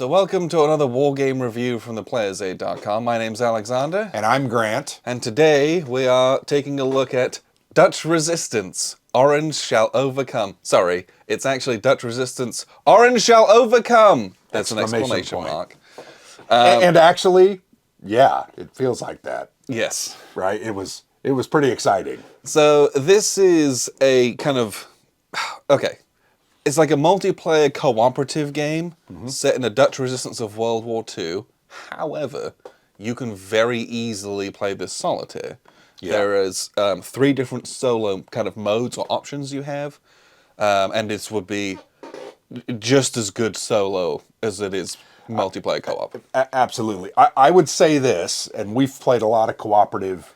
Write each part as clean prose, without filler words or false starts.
So welcome to another war game review from theplayersaid.com. My name's Alexander. And I'm Grant. And today we are taking a look at Dutch Resistance. Orange shall overcome. Sorry, it's actually Dutch Resistance. Orange shall overcome! That's an exclamation mark. And actually, yeah, it feels like that. Yes. Right? It was pretty exciting. So this is a kind of... Okay. It's like a multiplayer cooperative game set in the Dutch resistance of World War II. However, you can very easily play this solitaire. Yeah. There is 3 different solo kind of modes or options you have. And this would be just as good solo as it is multiplayer co-op. Absolutely. I would say this, and we've played a lot of cooperative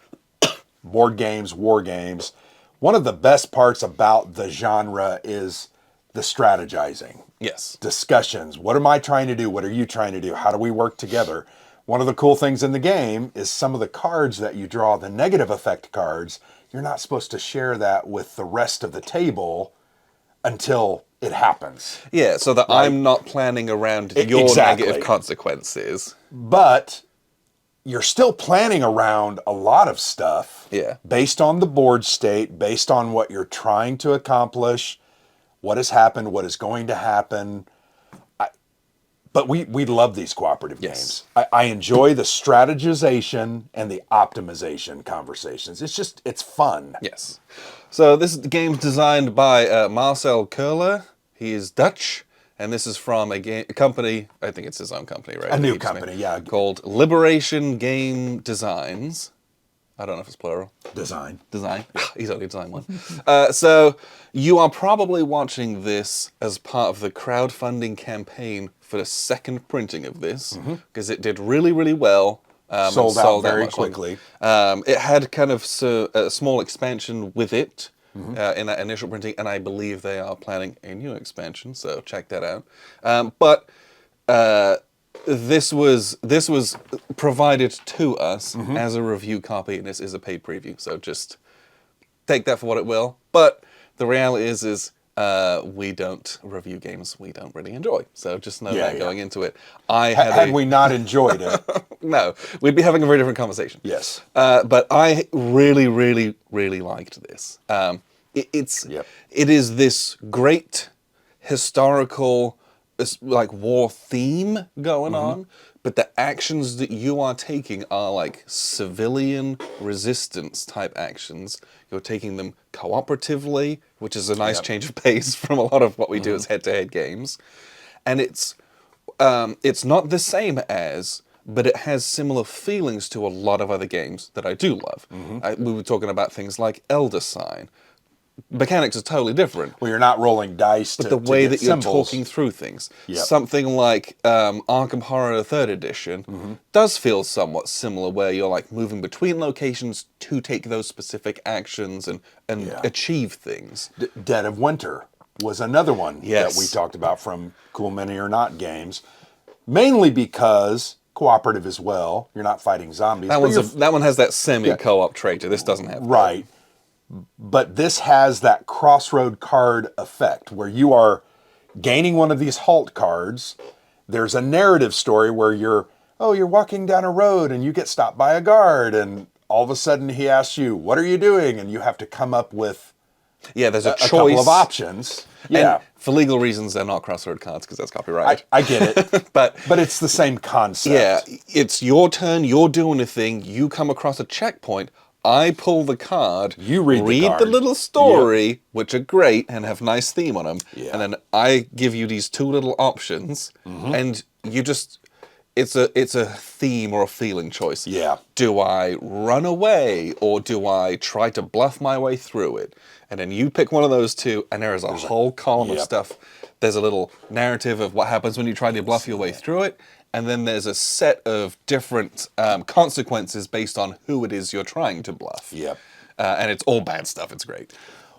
board games, war games. One of the best parts about the genre is the strategizing. Yes. Discussions. What am I trying to do? What are you trying to do? How do we work together? One of the cool things in the game is some of the cards that you draw, the negative effect cards, you're not supposed to share that with the rest of the table until it happens. Yeah, so that right? I'm not planning around your negative consequences. But you're still planning around a lot of stuff. Yeah. Based on the board state, based on what you're trying to accomplish, what has happened, what is going to happen. But we love these cooperative games. I enjoy the strategization and the optimization conversations. It's fun. Yes. So this game's designed by Marcel Koehler. He is Dutch, and this is from a company, I think it's his own company, right? A new company, yeah. Called Liberation Game Designs. I don't know if it's plural. Design. He's only designed one. So you are probably watching this as part of the crowdfunding campaign for the second printing of this, because it did really, really well. Sold out very quickly. It had kind of a small expansion with it in that initial printing, and I believe they are planning a new expansion, so check that out. But this was provided to us as a review copy, and this is a paid preview, so just take that for what it will. But the reality is we don't review games we don't really enjoy, so just know that going into it. Had we not enjoyed it, no, we'd be having a very different conversation. Yes. But I really, really, really liked this. It is this great historical, like, war theme going on, but the actions that you are taking are like civilian resistance type actions. You're taking them cooperatively, which is a nice change of pace from a lot of what we do as head-to-head games. And it's not the same as, but it has similar feelings to a lot of other games that I do love. We were talking about things like Elder Sign. Mechanics are totally different. Well, you're not rolling dice but the way that you're talking through things. Something like Arkham Horror 3rd Edition does feel somewhat similar, where you're like moving between locations to take those specific actions and achieve things. Dead of Winter was another one that we talked about from Cool Mini or Not games, mainly because cooperative as well. You're not fighting zombies. That one has that semi-co-op trait. This doesn't have that. Right. But this has that crossroad card effect where you are gaining one of these halt cards. There's a narrative story where you're walking down a road and you get stopped by a guard, and all of a sudden he asks you, "What are you doing?" And you have to come up with there's a choice. Couple of options. And for legal reasons, they're not crossroad cards because that's copyrighted. I get it. but it's the same concept. Yeah, it's your turn, you're doing a thing, you come across a checkpoint, I pull the card, you read the little story, which are great and have nice theme on them, and then I give you these 2 little options, and you just, it's a theme or a feeling choice. Yeah. Do I run away, or do I try to bluff my way through it? And then you pick one of those 2, and there's a whole column of stuff. There's a little narrative of what happens when you try to bluff your way through it. And then there's a set of different consequences based on who it is you're trying to bluff. Yep. And it's all bad stuff. It's great.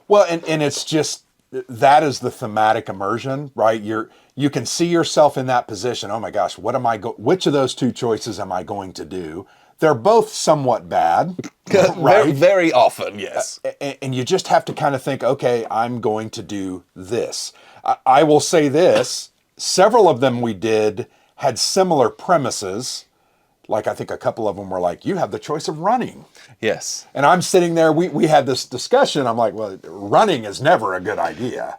Well, and it's just, that is the thematic immersion, right? You can see yourself in that position. Oh my gosh, which of those 2 choices am I going to do? They're both somewhat bad, right? Very, very often, yes. And you just have to kind of think, okay, I'm going to do this. I will say this, several of them we did had similar premises. Like, I think a couple of them were like, you have the choice of running. Yes. And I'm sitting there, we had this discussion. I'm like, well, running is never a good idea.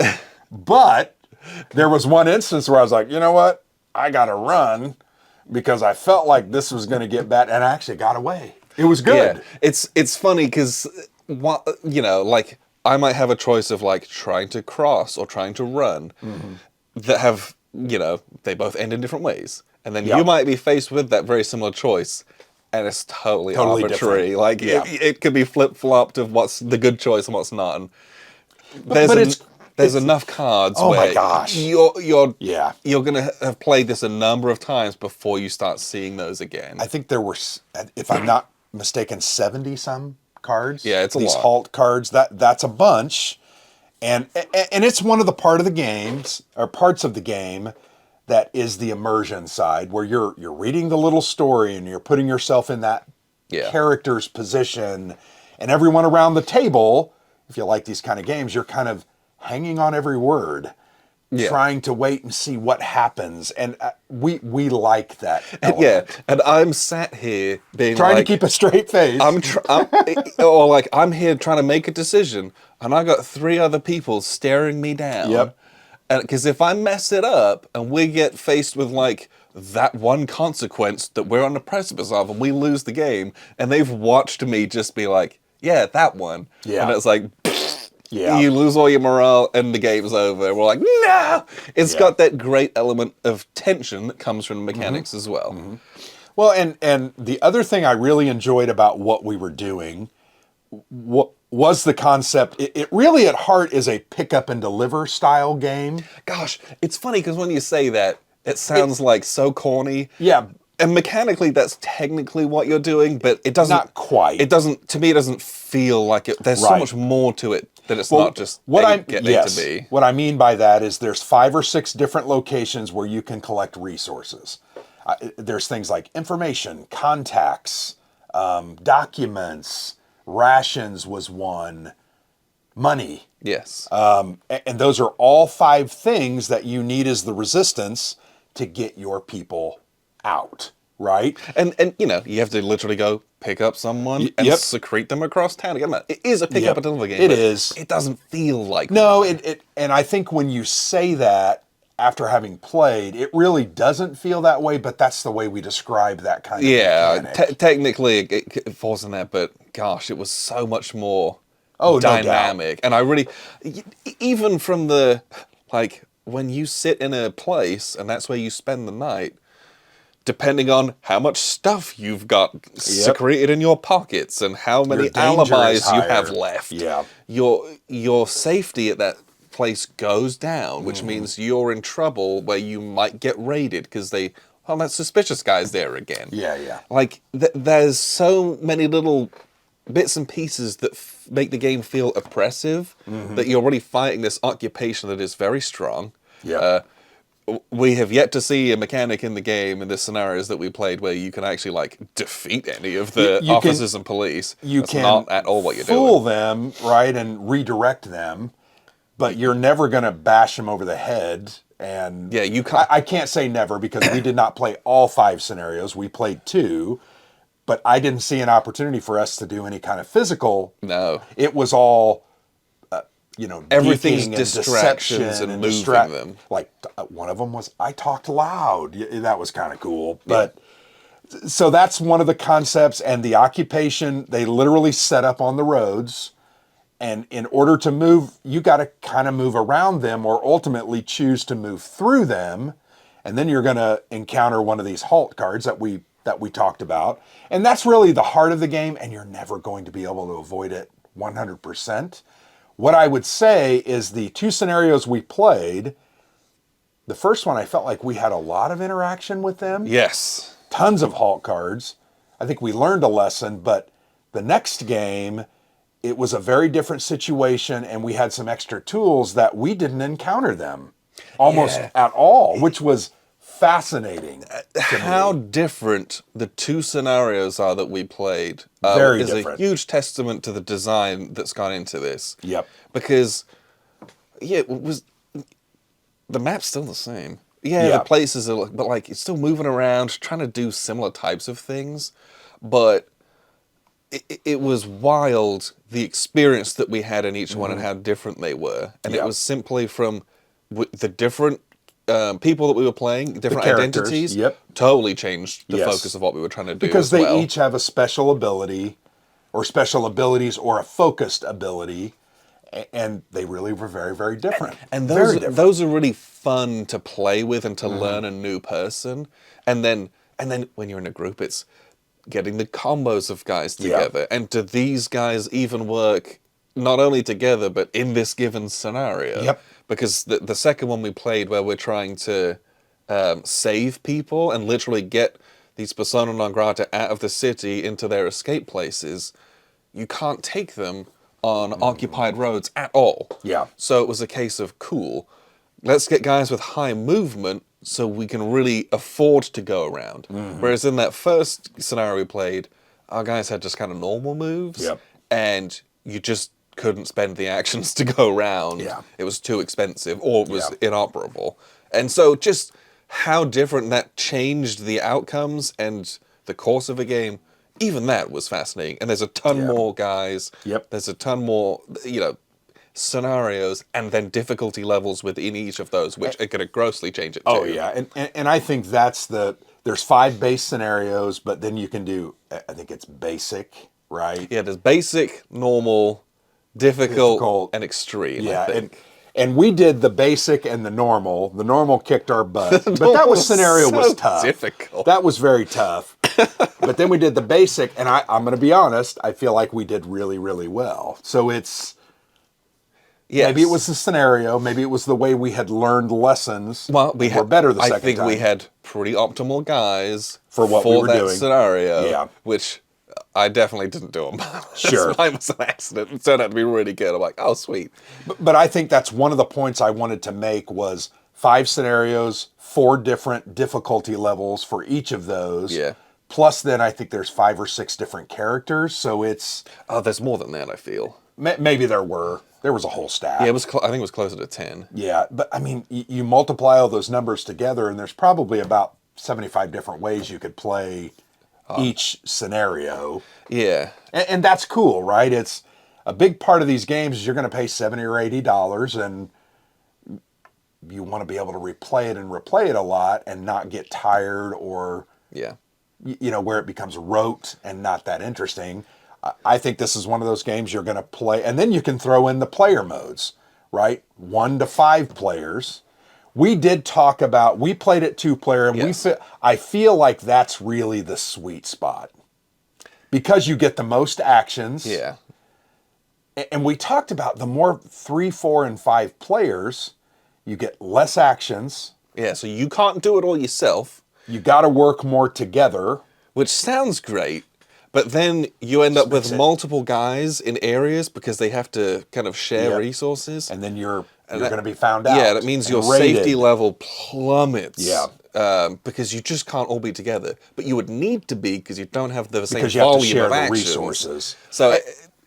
But there was one instance where I was like, you know what? I got to run because I felt like this was going to get bad. And I actually got away. It was good. Yeah. It's funny because, you know, like, I might have a choice of, like, trying to cross or trying to run that have, you know, they both end in different ways. And then you might be faced with that very similar choice, and it's totally arbitrary. Different. Like, it could be flip-flopped of what's the good choice and what's not. And there's enough cards oh where my gosh. you're going to have played this a number of times before you start seeing those again. I think there were, if I'm not mistaken, 70-some cards. Yeah, it's a lot. These halt cards, that's a bunch. And it's one of the parts of the game that is the immersion side, where you're reading the little story and you're putting yourself in that character's position, and everyone around the table, if you like these kind of games, you're kind of hanging on every word, trying to wait and see what happens, and we like that element. And I'm sat here being trying to keep a straight face. I'm here trying to make a decision, and I got 3 other people staring me down. Yep. Because if I mess it up and we get faced with, like, that one consequence that we're on the precipice of and we lose the game, and they've watched me just be like, yeah, that one. Yeah. And it's like, you lose all your morale and the game's over. And we're like, no! It's got that great element of tension that comes from the mechanics as well. Well, and the other thing I really enjoyed about what we were doing was the concept. It really at heart is a pick up and deliver style game. Gosh, it's funny because when you say that, it sounds like so corny. Yeah. And mechanically, that's technically what you're doing, but it doesn't... Not quite. It doesn't, to me, it doesn't feel like it. There's so much more to it that it's not just getting to be. What I mean by that is there's 5 or 6 different locations where you can collect resources. There's things like information, contacts, documents, rations was one, money. Yes. And those are all 5 things that you need as the resistance to get your people out, right? And you know, you have to literally go pick up someone and secrete them across town. Again, it is a pick up and deliver game. It is. It doesn't feel like no. And I think when you say that after having played, it really doesn't feel that way. But that's the way we describe that kind of mechanic. Technically, it falls in that, but gosh, it was so much more dynamic. And I really, even from the like when you sit in a place and that's where you spend the night. Depending on how much stuff you've got secreted in your pockets and how many alibis you have left, your safety at that place goes down, which means you're in trouble where you might get raided because that suspicious guy's there again. Like, there's so many little bits and pieces that make the game feel oppressive, that you're already fighting this occupation that is very strong. We have yet to see a mechanic in the game in the scenarios that we played where you can actually like defeat any of the officers and police. That's not at all what you're doing. Fool them, right, and redirect them, but you're never going to bash them over the head. And you can't. I can't say never because we did not play all 5 scenarios. We played 2, but I didn't see an opportunity for us to do any kind of physical. No, it was all. Everything's distractions and moving them. Like one of them was, I talked loud. That was kind of cool. But so that's one of the concepts. And the occupation, they literally set up on the roads. And in order to move, you got to kind of move around them or ultimately choose to move through them. And then you're going to encounter one of these halt cards that we talked about. And that's really the heart of the game. And you're never going to be able to avoid it 100%. What I would say is the 2 scenarios we played, the first one I felt like we had a lot of interaction with them. Yes. Tons of halt cards. I think we learned a lesson, but the next game, it was a very different situation and we had some extra tools that we didn't encounter them almost at all, which was fascinating. How different the 2 scenarios are that we played Very is different. A huge testament to the design that's gone into this. Yep. Because, it was the map's still the same. Yeah, Yeah. the places are, but like it's still moving around, trying to do similar types of things, but it was wild the experience that we had in each one and how different they were, and it Yeah. was simply from the different people that we were playing, different characters, identities. yep. Totally changed the Yes. focus of what we were trying to do Because as they well. each have a special ability, or special abilities, or a focused ability, and they really were very, very different. And very different. those are really fun to play with and to learn a new person. And then when you're in a group, it's getting the combos of guys Yeah. together. And do these guys even work not only together but in this given scenario? Yep. Because the second one we played, where we're trying to save people and literally get these persona non grata out of the city into their escape places, you can't take them on occupied roads at all. Yeah. So it was a case of, cool, let's get guys with high movement so we can really afford to go around. Whereas in that first scenario we played, our guys had just kind of normal moves, Yep. and you just couldn't spend the actions to go around. Yeah. It was too expensive, or it was Yeah. inoperable. And so just how different that changed the outcomes and the course of a game, even that was fascinating. And there's a ton Yeah. more guys. Yep. There's a ton more, scenarios, and then difficulty levels within each of those, which are going to grossly change it too. Oh yeah, and I think that's there's 5 base scenarios, but then you can do, I think it's basic, right? Yeah, there's basic, normal, difficult, and extreme, Yeah, I think. and we did the basic and the normal. The normal kicked our butt, but that normal was scenario was so tough. difficult. That was very tough. But then we did the basic, and I'm going to be honest, I feel like we did really, really well. So it's Yes. maybe it was the scenario, maybe it was the way we had learned lessons. Well, we were better the second I think time. we had pretty optimal guys For what we were that doing. scenario. Yeah. Which I definitely didn't do on purpose. Sure. Mine was an accident. It turned out to be really good. I'm like, oh, sweet. But I think that's one of the points I wanted to make was 5 scenarios, 4 different difficulty levels for each of those. Yeah. Plus, then I think there's 5 or 6 different characters. So it's Oh, there's more than that, I feel. maybe there was a whole stack. Yeah, I think it was closer to 10. Yeah, but I mean, you multiply all those numbers together, and there's probably about 75 different ways you could play each scenario. Yeah. And that's cool, right? It's a big part of these games is you're going to pay $70 or $80, and you want to be able to replay it a lot and not get tired, or Yeah. where it becomes rote and not that interesting. I think this is one of those games you're going to play, and then you can throw in the player modes, right? 1 to 5 players. We did talk about, we played it 2-player, and Yes. I feel like that's really the sweet spot because you get the most actions. Yeah. And we talked about the more 3, 4, and 5 players, you get less actions. Yeah, so you can't do it all yourself, You got to work more together. which sounds great, but then you end up with multiple guys in areas because they have to kind of share Yep. resources. And then you're going to be found out. Yeah, that means and your rated. safety level plummets. Yeah. Because you just can't all be together. But you would need to be because you don't have the same Because you have to volume share of the actions. resources. So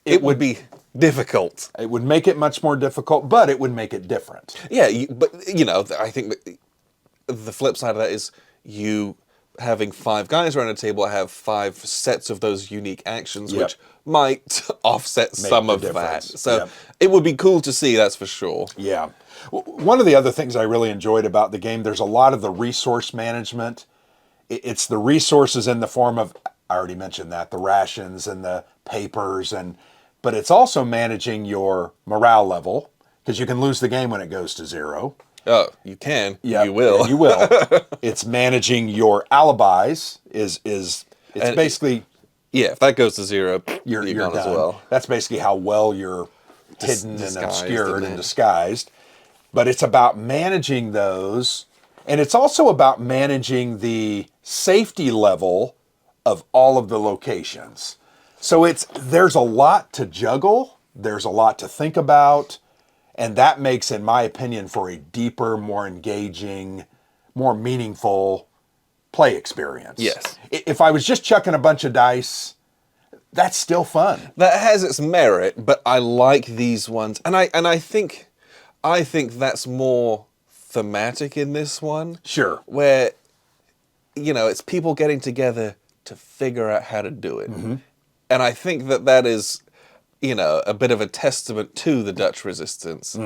it would be difficult. It would make it much more difficult, but it would make it different. Yeah, but I think that the flip side of that is you having 5 guys around a table have 5 sets of those unique actions, Yep. which might offset some the of that. difference. So Yep. it would be cool to see, that's for sure. Yeah. One of the other things I really enjoyed about the game, there's a lot of the resource management. It's the resources in the form of, I already mentioned that, the rations and the papers, but it's also managing your morale level, because you can lose the game when it goes to 0. Oh, you can. Yeah, You will. You will. It's managing your alibis. It's basically Yeah, if that goes to 0, you're gone done. as well. That's basically how well you're hidden and disguised, obscured isn't and it? disguised. But it's about managing those, and it's also about managing the safety level of all of the locations. So there's a lot to juggle. There's a lot to think about. And that makes, in my opinion, for a deeper, more engaging, more meaningful play experience. Yes. If I was just chucking a bunch of dice, that's still fun. That has its merit, but I like these ones, and I think that's more thematic in this one. Sure. Where, it's people getting together to figure out how to do it. And I think that is, a bit of a testament to the Dutch resistance.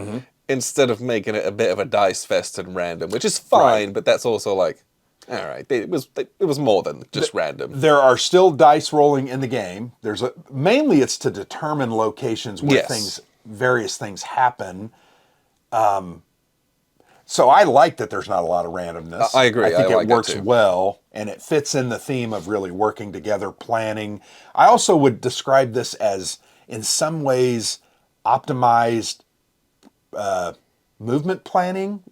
Instead of making it a bit of a dice fest and random, which is fine, but that's also like, all right, it was more than just random. There are still dice rolling in the game. Mainly it's to determine locations where various things happen. So I like that there's not a lot of randomness. I agree. I think like it works too. well, and it fits in the theme of really working together, planning. I also would describe this as, in some ways, optimized movement planning.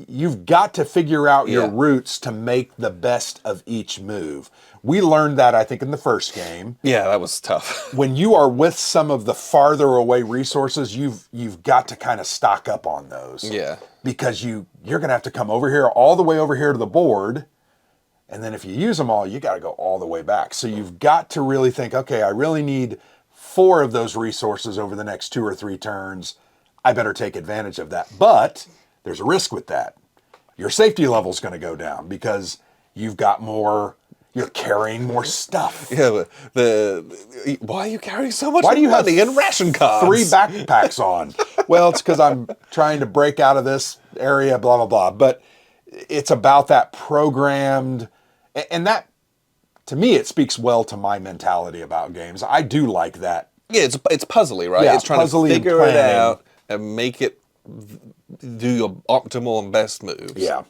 You've got to figure out your routes to make the best of each move. We learned that, I think, in the first game. Yeah, that was tough. When you are with some of the farther away resources, you've got to kind of stock up on those. Yeah. Because you're going to have to come over here, all the way over here to the board. And then if you use them all, you got to go all the way back. So you've got to really think, okay, I really need 4 of those resources over the next 2 or 3 turns. I better take advantage of that. But there's a risk with that. Your safety level's going to go down because you're carrying more stuff. Yeah, why are you carrying so much money and ration cards? 3 backpacks on. Well, it's because I'm trying to break out of this area, blah, blah, blah. But it's about that programmed, and that, to me, it speaks well to my mentality about games. I do like that. Yeah, it's puzzly, right? Yeah, it's trying to puzzly figure and it planning. out and make it do your optimal and best moves. Yeah.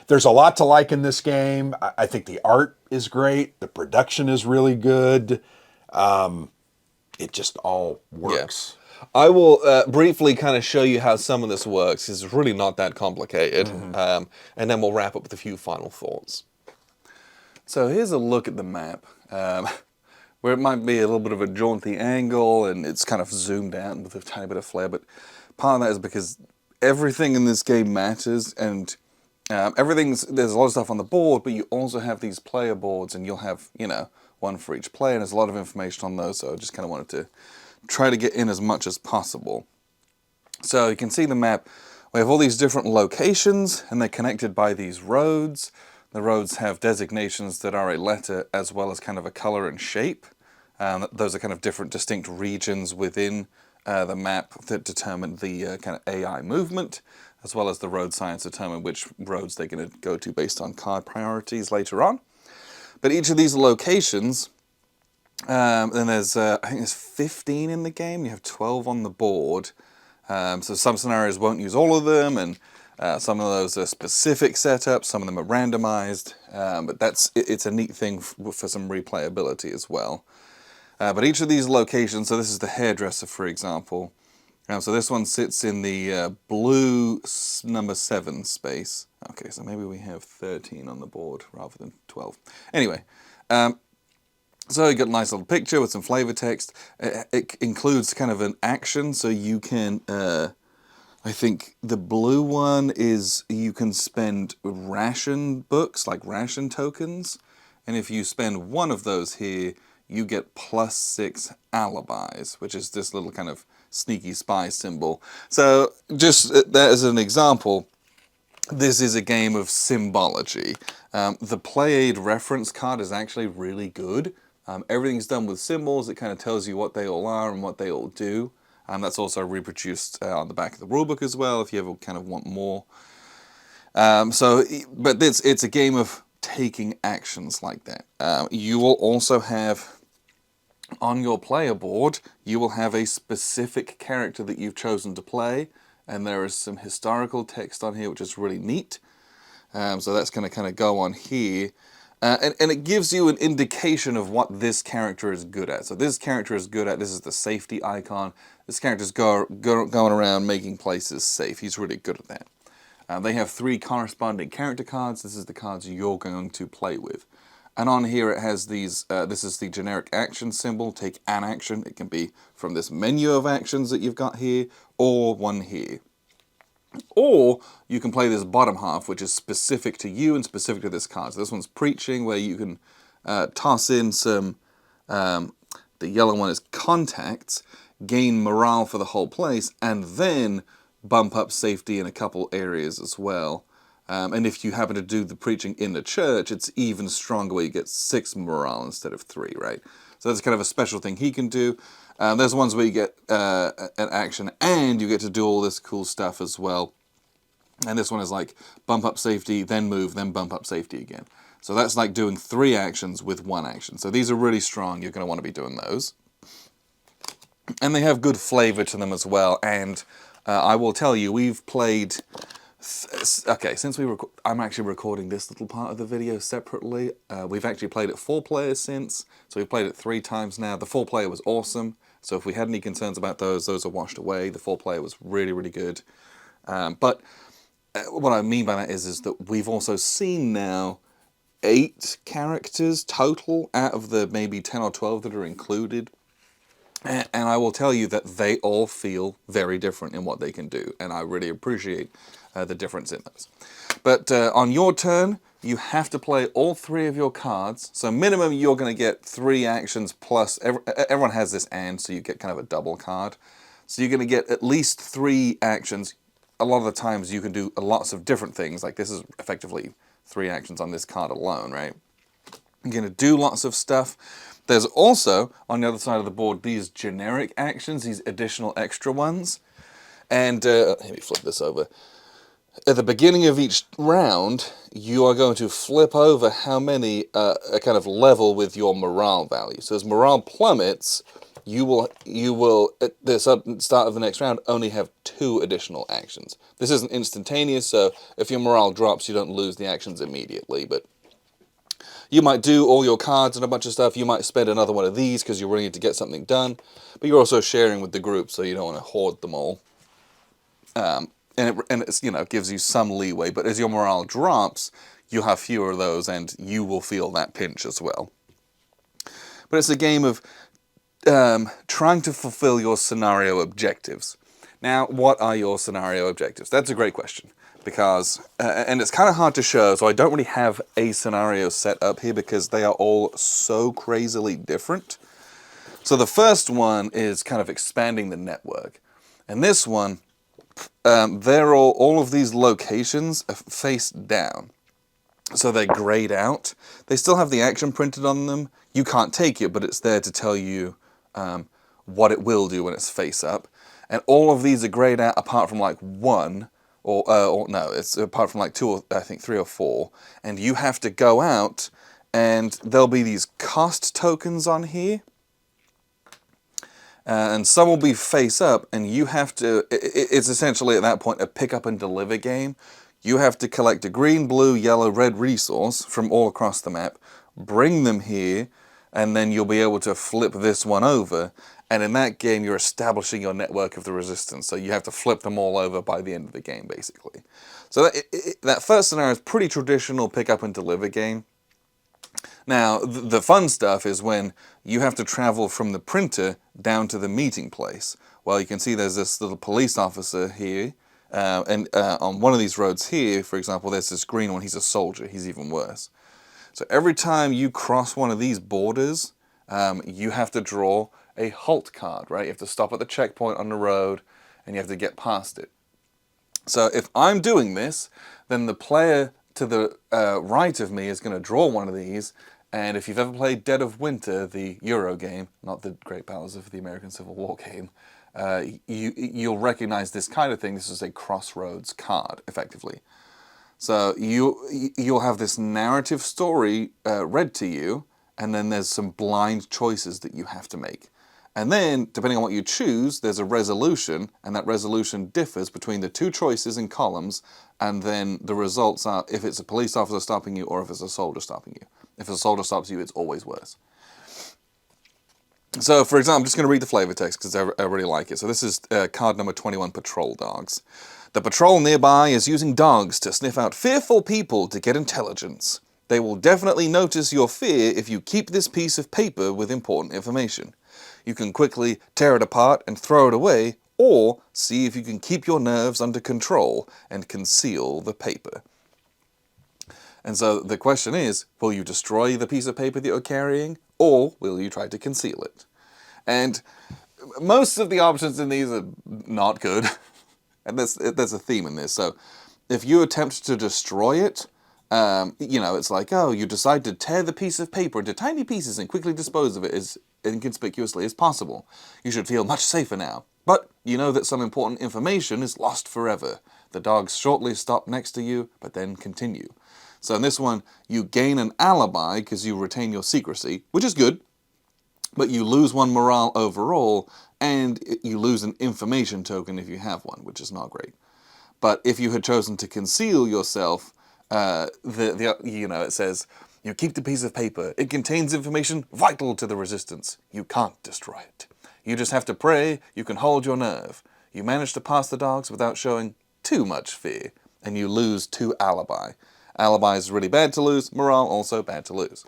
There's a lot to like in this game. I think the art is great. The production is really good. It just all works. Yeah. I will briefly kind of show you how some of this works. It's really not that complicated. And then we'll wrap up with a few final thoughts. So here's a look at the map, where it might be a little bit of a jaunty angle and it's kind of zoomed out with a tiny bit of flare. But part of that is because everything in this game matters, and there's a lot of stuff on the board, but you also have these player boards, and you'll have, one for each player, and there's a lot of information on those, so I just kind of wanted to try to get in as much as possible. So you can see the map. We have all these different locations, and they're connected by these roads. The roads have designations that are a letter as well as kind of a color and shape. Those are kind of different distinct regions within the map that determine the kind of AI movement, as well as the road signs determine which roads they're going to go to based on card priorities later on. But each of these locations, then there's, I think there's 15 in the game, you have 12 on the board. So some scenarios won't use all of them, and some of those are specific setups, some of them are randomized, but it's a neat thing for some replayability as well. But each of these locations, so this is the hairdresser, for example. So this one sits in the blue number 7 space. Okay, so maybe we have 13 on the board rather than 12. Anyway, so you got a nice little picture with some flavor text. It includes kind of an action, so you can, I think the blue one is you can spend ration books, like ration tokens. And if you spend one of those here, you get +6 alibis, which is this little kind of sneaky spy symbol. So just that as an example, this is a game of symbology. The play aid reference card is actually really good. Everything's done with symbols. It kind of tells you what they all are and what they all do. That's also reproduced on the back of the rulebook as well, if you ever kind of want more. But it's a game of taking actions like that. You will also have, on your player board, you will have a specific character that you've chosen to play, and there is some historical text on here, which is really neat. So that's going to kind of go on here. And it gives you an indication of what this character is good at. So this character is good at, this is the safety icon. This character's going around making places safe. He's really good at that. They have 3 corresponding character cards. This is the cards you're going to play with. And on here it has these, this is the generic action symbol, take an action. It can be from this menu of actions that you've got here, or one here. Or you can play this bottom half, which is specific to you and specific to this card. So this one's preaching, where you can toss in some, the yellow one is contacts, gain morale for the whole place, and then bump up safety in a couple areas as well. And if you happen to do the preaching in the church, it's even stronger where you get 6 morale instead of 3, right? So that's kind of a special thing he can do. There's ones where you get an action and you get to do all this cool stuff as well. And this one is like bump up safety, then move, then bump up safety again. So that's like doing 3 actions with 1 action. So these are really strong. You're going to want to be doing those. And they have good flavor to them as well. And I will tell you, we've played... Okay, since I'm actually recording this little part of the video separately. We've actually played it 4 players since, so we've played it 3 times now. The 4 player was awesome, so if we had any concerns about those are washed away. The 4 player was really, really good. But what I mean by that is that we've also seen now 8 characters total out of the maybe 10 or 12 that are included. And I will tell you that they all feel very different in what they can do, and I really appreciate the difference in those. But on your turn, you have to play all 3 of your cards. So minimum, you're going to get 3 actions plus... Everyone has this and, so you get kind of a double card. So you're going to get at least 3 actions. A lot of the times you can do lots of different things. Like this is effectively 3 actions on this card alone, right? You're going to do lots of stuff. There's also, on the other side of the board, these generic actions, these additional extra ones. And let me flip this over. At the beginning of each round, you are going to flip over how many kind of level with your morale value. So as morale plummets, you will at the start of the next round only have 2 additional actions. This isn't instantaneous, so if your morale drops, you don't lose the actions immediately, but you might do all your cards and a bunch of stuff. You might spend another one of these because you're really need to get something done. But you're also sharing with the group, so you don't want to hoard them all. And it's, you know, gives you some leeway. But as your morale drops, you have fewer of those, and you will feel that pinch as well. But it's a game of trying to fulfill your scenario objectives. Now, what are your scenario objectives? That's a great question. Because, and it's kind of hard to show, so I don't really have a scenario set up here because they are all so crazily different. So the first one is kind of expanding the network. And this one, they're all of these locations are face down. So they're grayed out. They still have the action printed on them. You can't take it, but it's there to tell you what it will do when it's face up. And all of these are grayed out apart from like 1. Or no, it's apart from like 2 or I think 3 or 4, and you have to go out, and there'll be these cost tokens on here, and some will be face up, and you have to. It's essentially at that point a pick up and deliver game. You have to collect a green, blue, yellow, red resource from all across the map, bring them here, and then you'll be able to flip this one over. And in that game, you're establishing your network of the resistance. So you have to flip them all over by the end of the game, basically. So that first scenario is pretty traditional pick up and deliver game. Now, the fun stuff is when you have to travel from the printer down to the meeting place. Well, you can see there's this little police officer here. And on one of these roads here, for example, there's this green one. He's a soldier. He's even worse. So every time you cross one of these borders, you have to draw a halt card, right? You have to stop at the checkpoint on the road, and you have to get past it. So if I'm doing this, then the player to the right of me is going to draw one of these, and if you've ever played Dead of Winter, the Euro game, not the Great Battles of the American Civil War game, you'll recognize this kind of thing. This is a crossroads card, effectively. So you'll have this narrative story read to you, and then there's some blind choices that you have to make. And then, depending on what you choose, there's a resolution, and that resolution differs between the 2 choices in columns, and then the results are if it's a police officer stopping you or if it's a soldier stopping you. If a soldier stops you, it's always worse. So, for example, I'm just going to read the flavor text because I really like it. So this is card number 21, Patrol Dogs. The patrol nearby is using dogs to sniff out fearful people to get intelligence. They will definitely notice your fear if you keep this piece of paper with important information. You can quickly tear it apart and throw it away, or see if you can keep your nerves under control and conceal the paper. And so the question is, will you destroy the piece of paper that you're carrying, or will you try to conceal it? And most of the options in these are not good. And there's a theme in this. So if you attempt to destroy it, it's like, oh, you decide to tear the piece of paper into tiny pieces and quickly dispose of it as inconspicuously as possible. You should feel much safer now. But you know that some important information is lost forever. The dogs shortly stop next to you, but then continue. So in this one, you gain an alibi because you retain your secrecy, which is good, but you lose 1 morale overall, and you lose an information token if you have one, which is not great. But if you had chosen to conceal yourself, it says, you keep the piece of paper. It contains information vital to the resistance. You can't destroy it. You just have to pray you can hold your nerve. You manage to pass the dogs without showing too much fear, and you lose 2 alibi. Alibi is really bad to lose. Morale also bad to lose.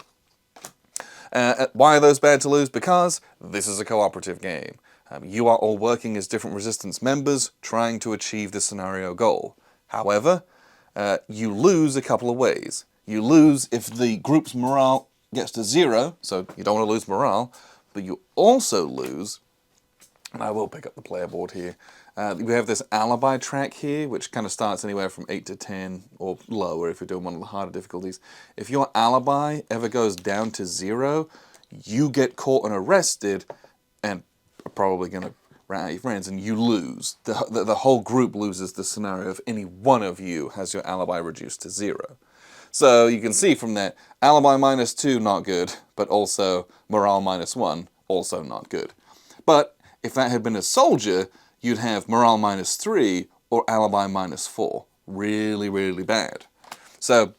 Why are those bad to lose? Because this is a cooperative game. You are all working as different resistance members trying to achieve the scenario goal. However, you lose a couple of ways. You lose if the group's morale gets to 0, so you don't want to lose morale, but you also lose, and I will pick up the player board here, we have this alibi track here, which kind of starts anywhere from 8 to 10, or lower if you're doing one of the harder difficulties. If your alibi ever goes down to 0, you get caught and arrested, and are probably going to rat out your friends, and you lose. The whole group loses the scenario if any one of you has your alibi reduced to 0. So you can see from that, alibi -2, not good, but also morale -1, also not good. But if that had been a soldier, you'd have morale -3 or alibi -4. Really, really bad. So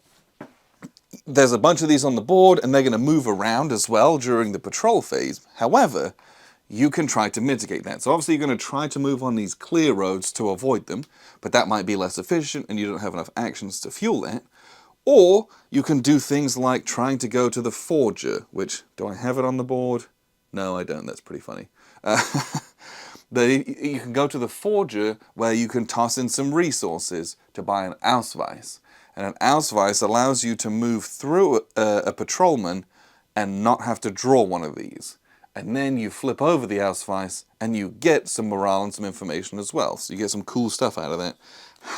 there's a bunch of these on the board, and they're going to move around as well during the patrol phase. However, you can try to mitigate that. So obviously you're going to try to move on these clear roads to avoid them, but that might be less efficient and you don't have enough actions to fuel that. Or you can do things like trying to go to the Forger, which, do I have it on the board? No, I don't. That's pretty funny. You can go to the Forger where you can toss in some resources to buy an Ausweis. And an Ausweis allows you to move through a patrolman and not have to draw one of these. And then you flip over the Ausweis and you get some morale and some information as well. So you get some cool stuff out of that.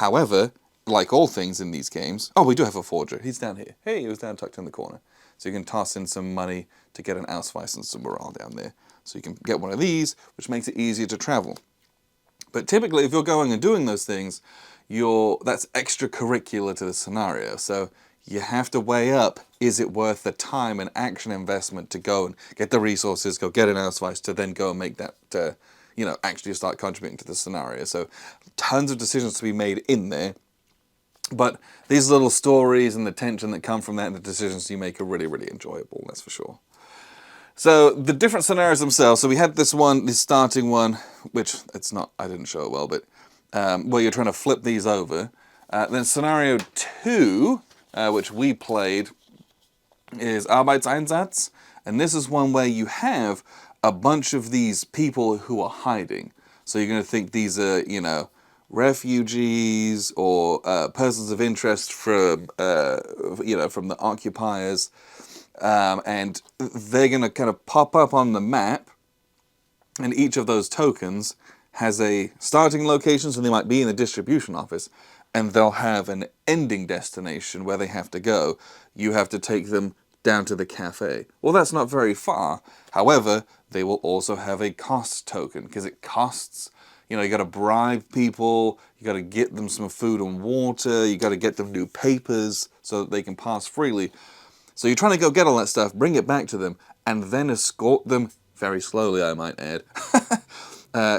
However, like all things in these games... Oh, we do have a Forger. He's down here. Hey, he was down tucked in the corner. So you can toss in some money to get an Ausweis and some morale down there. So you can get one of these, which makes it easier to travel. But typically, if you're going and doing those things, that's extracurricular to the scenario. So you have to weigh up, is it worth the time and action investment to go and get the resources, go get an Ausweis, to then go and make that, actually start contributing to the scenario. So tons of decisions to be made in there. But these little stories and the tension that come from that and the decisions you make are really, really enjoyable, that's for sure. So the different scenarios themselves, so we had this starting one, which it's not, I didn't show it well, but where you're trying to flip these over. Then scenario 2, which we played, is Arbeitseinsatz, and this is one where you have a bunch of these people who are hiding. So you're going to think these are, refugees or persons of interest from, from the occupiers, and they're going to kind of pop up on the map, and each of those tokens has a starting location, so they might be in the distribution office, and they'll have an ending destination where they have to go. You have to take them down to the cafe. Well, that's not very far. However, they will also have a cost token, because it costs... you got to bribe people, you got to get them some food and water, you got to get them new papers so that they can pass freely. So you're trying to go get all that stuff, bring it back to them, and then escort them, very slowly I might add,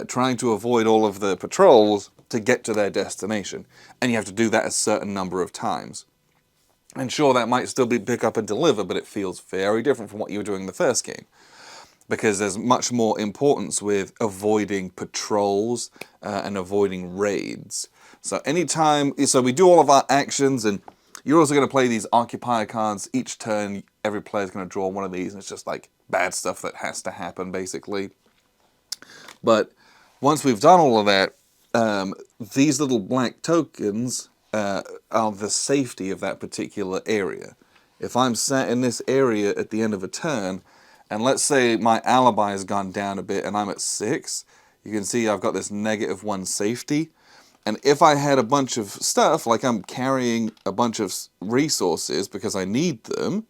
trying to avoid all of the patrols to get to their destination. And you have to do that a certain number of times. And sure, that might still be pick up and deliver, but it feels very different from what you were doing in the first game. Because there's much more importance with avoiding patrols and avoiding raids. So so we do all of our actions, and you're also going to play these occupier cards. Each turn, every player's going to draw one of these, and it's just like bad stuff that has to happen, basically. But once we've done all of that, these little black tokens are the safety of that particular area. If I'm sat in this area at the end of a turn, and let's say my alibi has gone down a bit and I'm at 6, you can see I've got this -1 safety. And if I had a bunch of stuff, like I'm carrying a bunch of resources because I need them,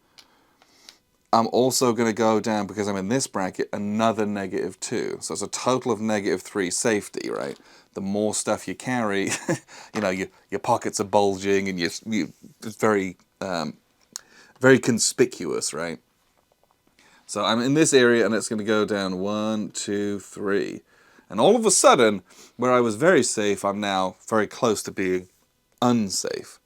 I'm also going to go down, because I'm in this bracket, another -2. So it's a total of -3 safety, right? The more stuff you carry, you know, your pockets are bulging and it's very, very conspicuous, right? So I'm in this area and it's going to go down 1, 2, 3. And all of a sudden, where I was very safe, I'm now very close to being unsafe.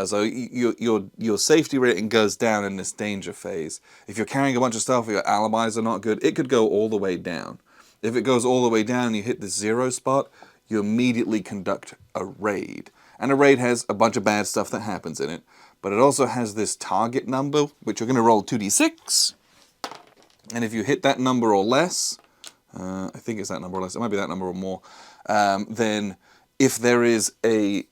So your safety rating goes down in this danger phase. If you're carrying a bunch of stuff, your alibis are not good, it could go all the way down. If it goes all the way down and you hit the 0 spot, you immediately conduct a raid. And a raid has a bunch of bad stuff that happens in it, but it also has this target number, which you're going to roll 2d6. And if you hit that number or less, I think it's that number or less, it might be that number or more, then if there's a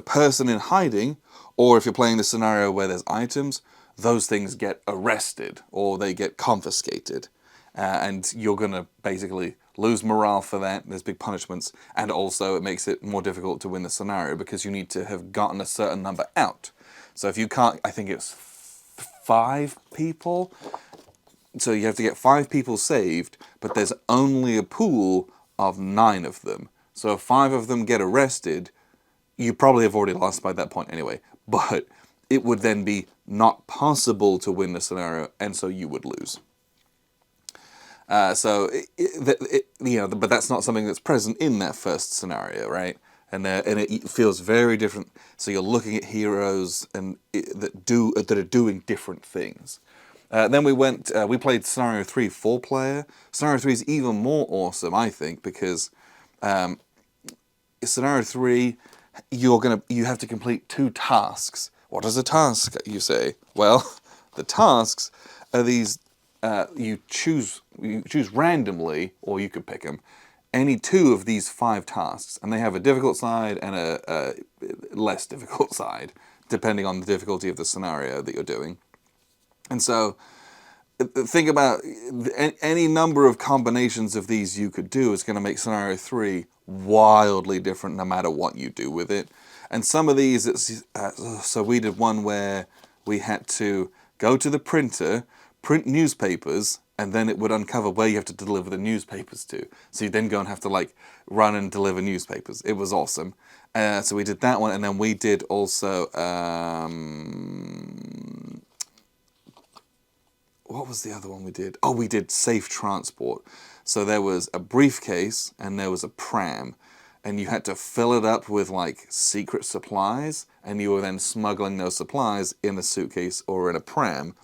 person in hiding, or if you're playing the scenario where there's items, those things get arrested or they get confiscated. And you're going to basically lose morale for that. There's big punishments. And also it makes it more difficult to win the scenario because you need to have gotten a certain number out. So if you can't, I think it's 5 people. So you have to get 5 people saved, but there's only a pool of 9 of them. So if 5 of them get arrested, you probably have already lost by that point anyway. But it would then be not possible to win the scenario, and so you would lose. But that's not something that's present in that first scenario, right? And it feels very different. So you're looking at heroes that are doing different things. Then we played Scenario 3 4-player. Scenario 3 is even more awesome, I think, because Scenario 3, you have to complete 2 tasks. What is a task, you say? Well, the tasks are these, you choose randomly, or you could pick them, any 2 of these 5 tasks, and they have a difficult side and a less difficult side, depending on the difficulty of the scenario that you're doing. And so, think about any number of combinations of these you could do is going to make Scenario 3 wildly different no matter what you do with it. And some of these, so we did one where we had to go to the printer, print newspapers, and then it would uncover where you have to deliver the newspapers to. So you then go and have to like run and deliver newspapers. It was awesome. So we did that one, and then we did also... what was the other one we did? Oh, we did safe transport. So there was a briefcase and there was a pram, and you had to fill it up with like secret supplies, and you were then smuggling those supplies in a suitcase or in a pram.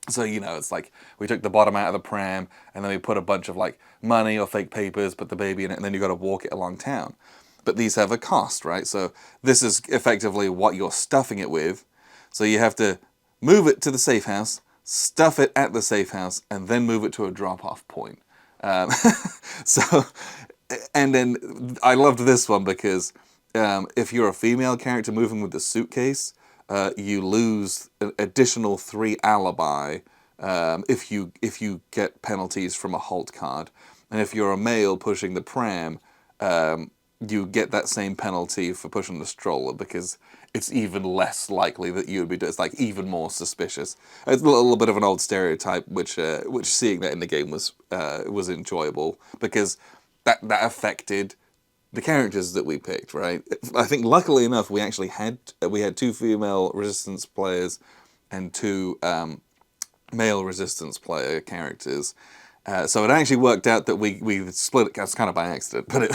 So, you know, it's like we took the bottom out of the pram and then we put a bunch of like money or fake papers, put the baby in it, and then you got to walk it along town. But these have a cost, right? So this is effectively what you're stuffing it with. So you have to move it to the safe house, stuff it at the safe house, and then move it to a drop-off point. And then I loved this one because if you're a female character moving with the suitcase, you lose an additional 3 alibi if you get penalties from a halt card. And if you're a male pushing the pram, you get that same penalty for pushing the stroller because it's even less likely that you would be. It's like even more suspicious. It's a little bit of an old stereotype, which seeing that in the game was enjoyable because that affected the characters that we picked. Right. I think luckily enough we actually had 2 female resistance players and 2 male resistance player characters. So it actually worked out that we split it kind of by accident, but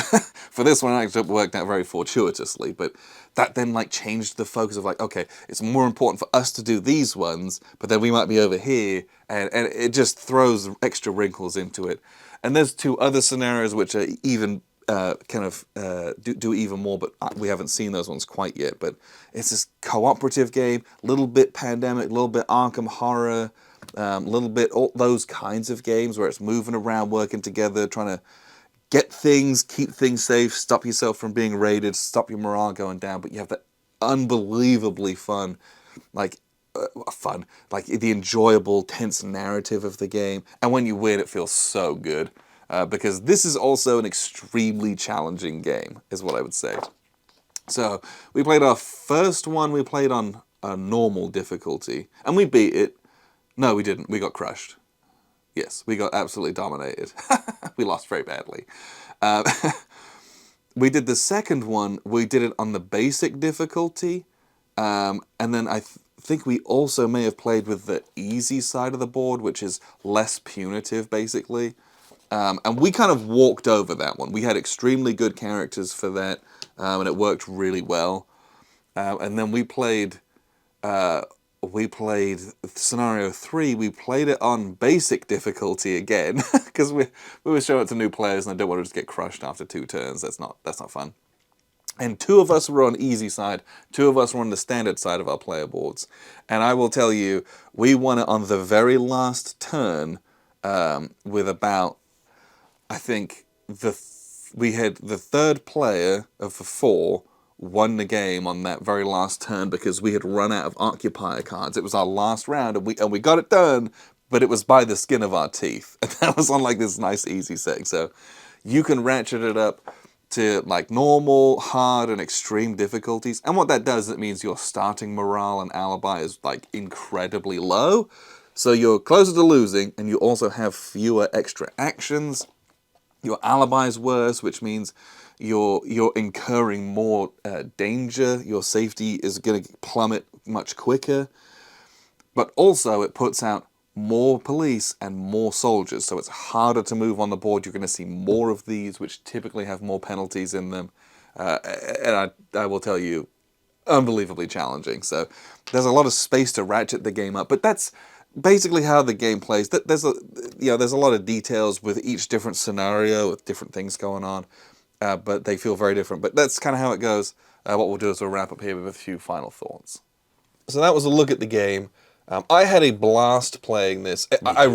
for this one it actually worked out very fortuitously. But that then like changed the focus of like, okay, it's more important for us to do these ones, but then we might be over here, and it just throws extra wrinkles into it. And there's 2 other scenarios which are even do even more, but we haven't seen those ones quite yet. But it's this cooperative game, little bit pandemic, little bit Arkham Horror. A little bit all those kinds of games where it's moving around, working together, trying to get things, keep things safe, stop yourself from being raided, stop your morale going down, but you have that unbelievably fun, like the enjoyable, tense narrative of the game. And when you win, it feels so good because this is also an extremely challenging game, is what I would say. So we played our first one. We played on a normal difficulty, and we beat it. No, we didn't. We got crushed. Yes, we got absolutely dominated. We lost very badly. Uh, we did the second one. We did it on the basic difficulty, and then I think we also may have played with the easy side of the board, which is less punitive, basically. And we kind of walked over that one. We had extremely good characters for that, and it worked really well. And then we played scenario 3. We played it on basic difficulty again because we were showing it to new players, and I don't want to just get crushed after 2 turns. That's not fun. And 2 of us were on easy side, 2 of us were on the standard side of our player boards. And I will tell you, we won it on the very last turn with about, I think, we had the third player of the 4 won the game on that very last turn because we had run out of occupier cards. It was our last round, and we got it done, but it was by the skin of our teeth. And that was on like this nice easy setting. So you can ratchet it up to like normal, hard, and extreme difficulties. And what that does, it means your starting morale and alibi is like incredibly low. So you're closer to losing, and you also have fewer extra actions. Your alibi is worse, which means you're incurring more danger. Your safety is going to plummet much quicker. But also it puts out more police and more soldiers, so it's harder to move on the board. You're going to see more of these, which typically have more penalties in them. And I will tell you, unbelievably challenging. So there's a lot of space to ratchet the game up, but that's basically how the game plays. There's a lot of details with each different scenario, with different things going on, but they feel very different. But that's kind of how it goes. What we'll do is we'll wrap up here with a few final thoughts. So that was a look at the game. I had a blast playing this. I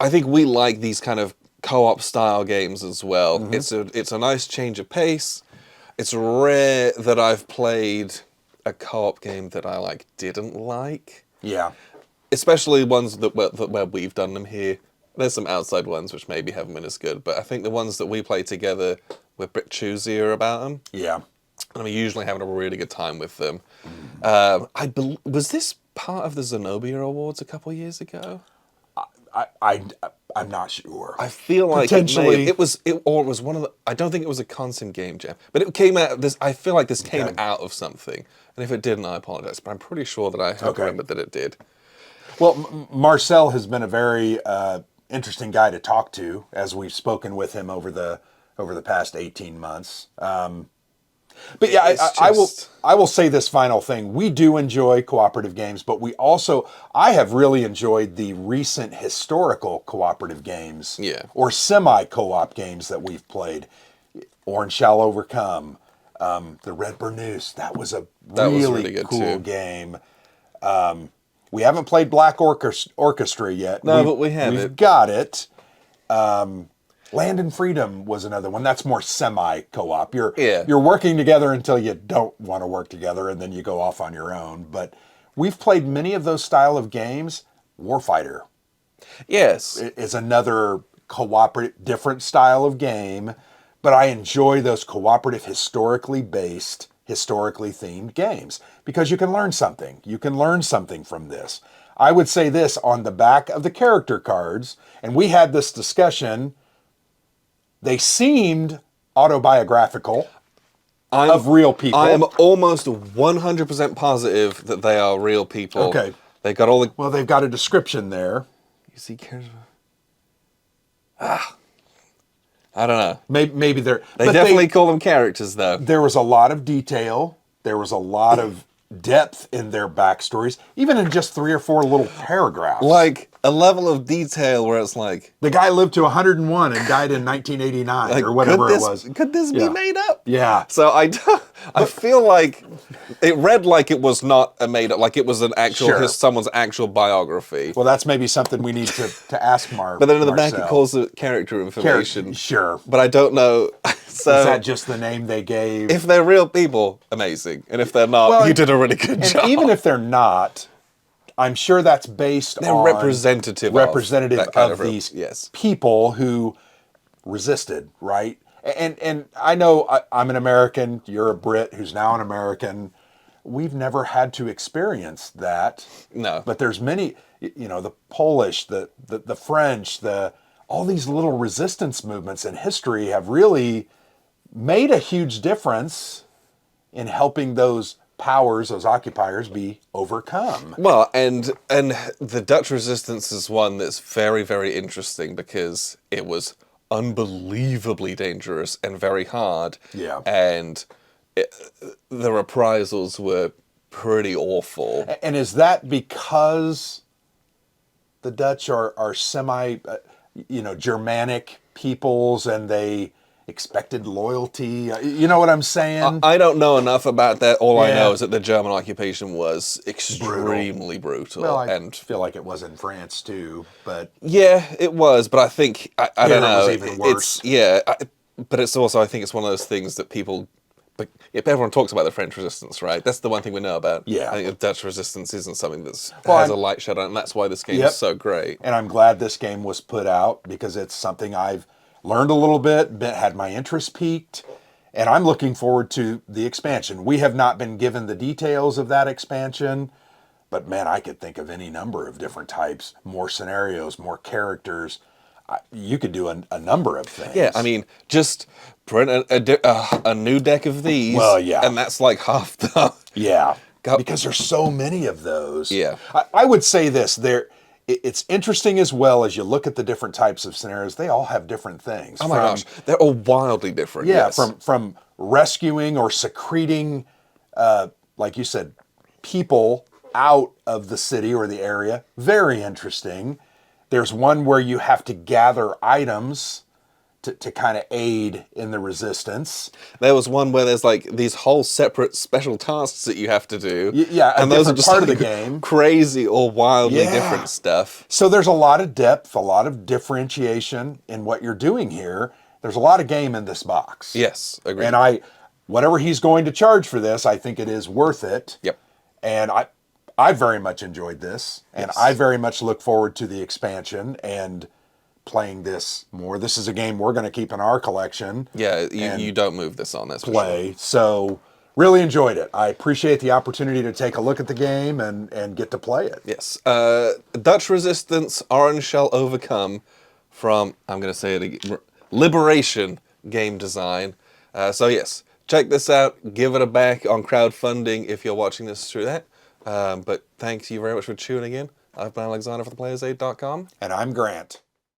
think we like these kind of co-op style games as well. Mm-hmm. It's a nice change of pace. It's rare that I've played a co-op game that I didn't like. Yeah. Especially ones where we've done them here. There's some outside ones which maybe haven't been as good, but I think the ones that we play together, we're a bit choosier about them. Yeah. And we're usually having a really good time with them. Was this part of the Zenobia Awards a couple of years ago? I'm not sure. I feel like potentially it was one of the. I don't think it was a Consim Game Jam, but it came out. I feel like this came out of something, and if it didn't, I apologize. But I'm pretty sure that I have remembered that it did. Well, Marcel has been a very interesting guy to talk to, as we've spoken with him over the past 18 months. But yeah, I will say this final thing. We do enjoy cooperative games, but I have really enjoyed the recent historical cooperative games, or semi-co-op games that we've played. Orange Shall Overcome, the Red Burnous. That was a really cool game. We haven't played Black Orchestra yet. No, but we've got it. Land and Freedom was another one. That's more semi-co-op. You're working together until you don't want to work together, and then you go off on your own. But we've played many of those style of games. Warfighter, yes, is another cooperative, different style of game. But I enjoy those cooperative, historically based, historically themed games because you can learn something. You can learn something from this. I would say this on the back of the character cards, and we had this discussion. They seemed autobiographical of real people. I am almost 100% positive that they are real people. Okay. They got all the... Well, they've got a description there. You see characters... I don't know. Maybe they're... They definitely call them characters, though. There was a lot of detail. There was a lot of depth in their backstories, even in just 3 or 4 little paragraphs. Like a level of detail where it's like... The guy lived to 101 and died in 1989 or whatever it was. Could this be made up? Yeah. So I feel like it read like it was not a made up, like it was an actual, someone's actual biography. Well, that's maybe something we need to ask Mark. But then in the back it calls it character information. Sure. But I don't know. So is that just the name they gave? If they're real people, amazing. And if they're not, you did a really good job. Even if they're not, I'm sure that's based on representative of these people who resisted, right? And I know I'm an American, you're a Brit who's now an American. We've never had to experience that. No. But there's many, the Polish, the French, all these little resistance movements in history have really made a huge difference in helping those powers, those occupiers, be overcome. Well, and the Dutch resistance is one that's very, very interesting because it was unbelievably dangerous and very hard. Yeah. And the reprisals were pretty awful. And is that because the Dutch are semi, Germanic peoples and they expected loyalty? You know what I'm saying? I don't know enough about that. All I Yeah. know is that the German occupation was extremely brutal. Well, I and feel like it was in France too, but yeah, it was. But I think I Here don't it know. was even worse. But it's also, I think it's one of those things that people. But if everyone talks about the French resistance, right? That's the one thing we know about. Yeah. I think the Dutch resistance isn't something that Well, has a light shed on it, and that's why this game is so great. And I'm glad this game was put out because it's something I've learned a little bit, had my interest piqued, and I'm looking forward to the expansion. We have not been given the details of that expansion, but man, I could think of any number of different types, more scenarios, more characters. You could do a number of things. Yeah, I mean, just print a new deck of these. Well, yeah. And that's like half the. Yeah, because there's so many of those. Yeah. I would say this, it's interesting as well as you look at the different types of scenarios. They all have different things. Oh my gosh, they're all wildly different. Yeah, yes. from rescuing or secreting, like you said, people out of the city or the area. Very interesting. There's one where you have to gather items to kind of aid in the resistance. There was one where there's like these whole separate special tasks that you have to do. Yeah, and those are just part of the like game. Crazy or wildly Yeah. different stuff. So there's a lot of depth, a lot of differentiation in what you're doing here. There's a lot of game in this box. Yes, agreed. And whatever he's going to charge for this, I think it is worth it. Yep. And I very much enjoyed this, and Yes. I very much look forward to the expansion and playing this more. This is a game we're going to keep in our collection. Yeah, you don't move this on this. Play. So really enjoyed it. I appreciate the opportunity to take a look at the game and get to play it. Yes. Dutch Resistance, Orange Shall Overcome from, I'm going to say it again, Liberation Game Design. So yes, check this out. Give it a back on crowdfunding if you're watching this through that. But thank you very much for tuning in. I've been Alexander for thePlayersaid.com. And I'm Grant.